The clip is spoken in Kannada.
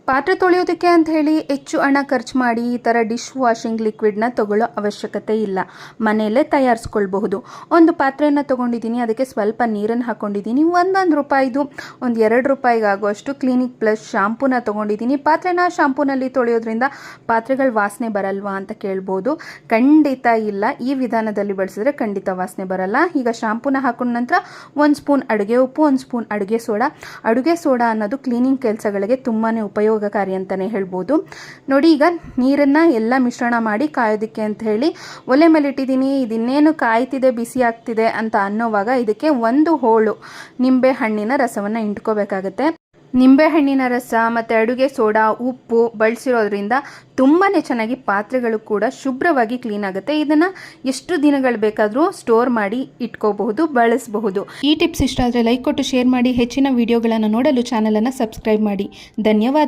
ಪಾತ್ರೆ ತೊಳೆಯೋದಕ್ಕೆ ಅಂತ ಹೇಳಿ ಹೆಚ್ಚು ಹಣ ಖರ್ಚು ಮಾಡಿ ಈ ಥರ ಡಿಶ್ ವಾಷಿಂಗ್ ಲಿಕ್ವಿಡ್ನ ತಗೊಳ್ಳೋ ಅವಶ್ಯಕತೆ ಇಲ್ಲ. ಮನೆಯಲ್ಲೇ ತಯಾರಿಸ್ಕೊಳ್ಬಹುದು. ಒಂದು ಪಾತ್ರೆಯನ್ನು ತೊಗೊಂಡಿದ್ದೀನಿ, ಅದಕ್ಕೆ ಸ್ವಲ್ಪ ನೀರನ್ನು ಹಾಕ್ಕೊಂಡಿದ್ದೀನಿ. ಒಂದೊಂದು ರೂಪಾಯಿದು ಒಂದು 2 ರೂಪಾಯಿಗೆ ಆಗುವಷ್ಟು ಕ್ಲಿನಿಕ್ ಪ್ಲಸ್ ಶಾಂಪೂನ ತೊಗೊಂಡಿದ್ದೀನಿ. ಪಾತ್ರೆನ ಶಾಂಪೂನಲ್ಲಿ ತೊಳೆಯೋದ್ರಿಂದ ಪಾತ್ರೆಗಳ ವಾಸನೆ ಬರಲ್ವಾ ಅಂತ ಕೇಳ್ಬೋದು. ಖಂಡಿತ ಇಲ್ಲ. ಈ ವಿಧಾನದಲ್ಲಿ ಬಳಸಿದ್ರೆ ಖಂಡಿತ ವಾಸನೆ ಬರಲ್ಲ. ಈಗ ಶಾಂಪೂನ ಹಾಕೊಂಡ ನಂತರ 1 ಸ್ಪೂನ್ ಅಡುಗೆ ಉಪ್ಪು, 1 ಸ್ಪೂನ್ ಅಡುಗೆ ಸೋಡಾ. ಅಡುಗೆ ಸೋಡಾ ಅನ್ನೋದು ಕ್ಲೀನಿಂಗ್ ಕೆಲಸಗಳಿಗೆ ತುಂಬಾ ಉಪಯೋಗಕಾರಿ ಅಂತಲೇ ಹೇಳ್ಬೋದು. ನೋಡಿ, ಈಗ ನೀರನ್ನು ಎಲ್ಲ ಮಿಶ್ರಣ ಮಾಡಿ ಕಾಯೋದಕ್ಕೆ ಅಂತ ಹೇಳಿ ಒಲೆ ಮೇಲೆ ಇಟ್ಟಿದ್ದೀನಿ. ಇದಿನ್ನೇನು ಕಾಯ್ತಿದೆ, ಬಿಸಿ ಆಗ್ತಿದೆ ಅಂತ ಅನ್ನೋವಾಗ ಇದಕ್ಕೆ 1 ಹೋಳು ನಿಂಬೆ ಹಣ್ಣಿನ ರಸವನ್ನು ಇಂಟ್ಕೋಬೇಕಾಗತ್ತೆ. ನಿಂಬೆಹಣ್ಣಿನ ರಸ ಮತ್ತು ಅಡುಗೆ ಸೋಡಾ, ಉಪ್ಪು ಬಳಸಿರೋದ್ರಿಂದ ತುಂಬಾ ಚೆನ್ನಾಗಿ ಪಾತ್ರೆಗಳು ಕೂಡ ಶುಭ್ರವಾಗಿ ಕ್ಲೀನ್ ಆಗುತ್ತೆ. ಇದನ್ನು ಎಷ್ಟು ದಿನಗಳು ಬೇಕಾದರೂ ಸ್ಟೋರ್ ಮಾಡಿ ಇಟ್ಕೋಬಹುದು, ಬಳಸಬಹುದು. ಈ ಟಿಪ್ಸ್ ಇಷ್ಟ ಆದರೆ ಲೈಕ್ ಕೊಟ್ಟು ಶೇರ್ ಮಾಡಿ. ಹೆಚ್ಚಿನ ವಿಡಿಯೋಗಳನ್ನು ನೋಡಲು ಚಾನಲನ್ನು ಸಬ್ಸ್ಕ್ರೈಬ್ ಮಾಡಿ. ಧನ್ಯವಾದ.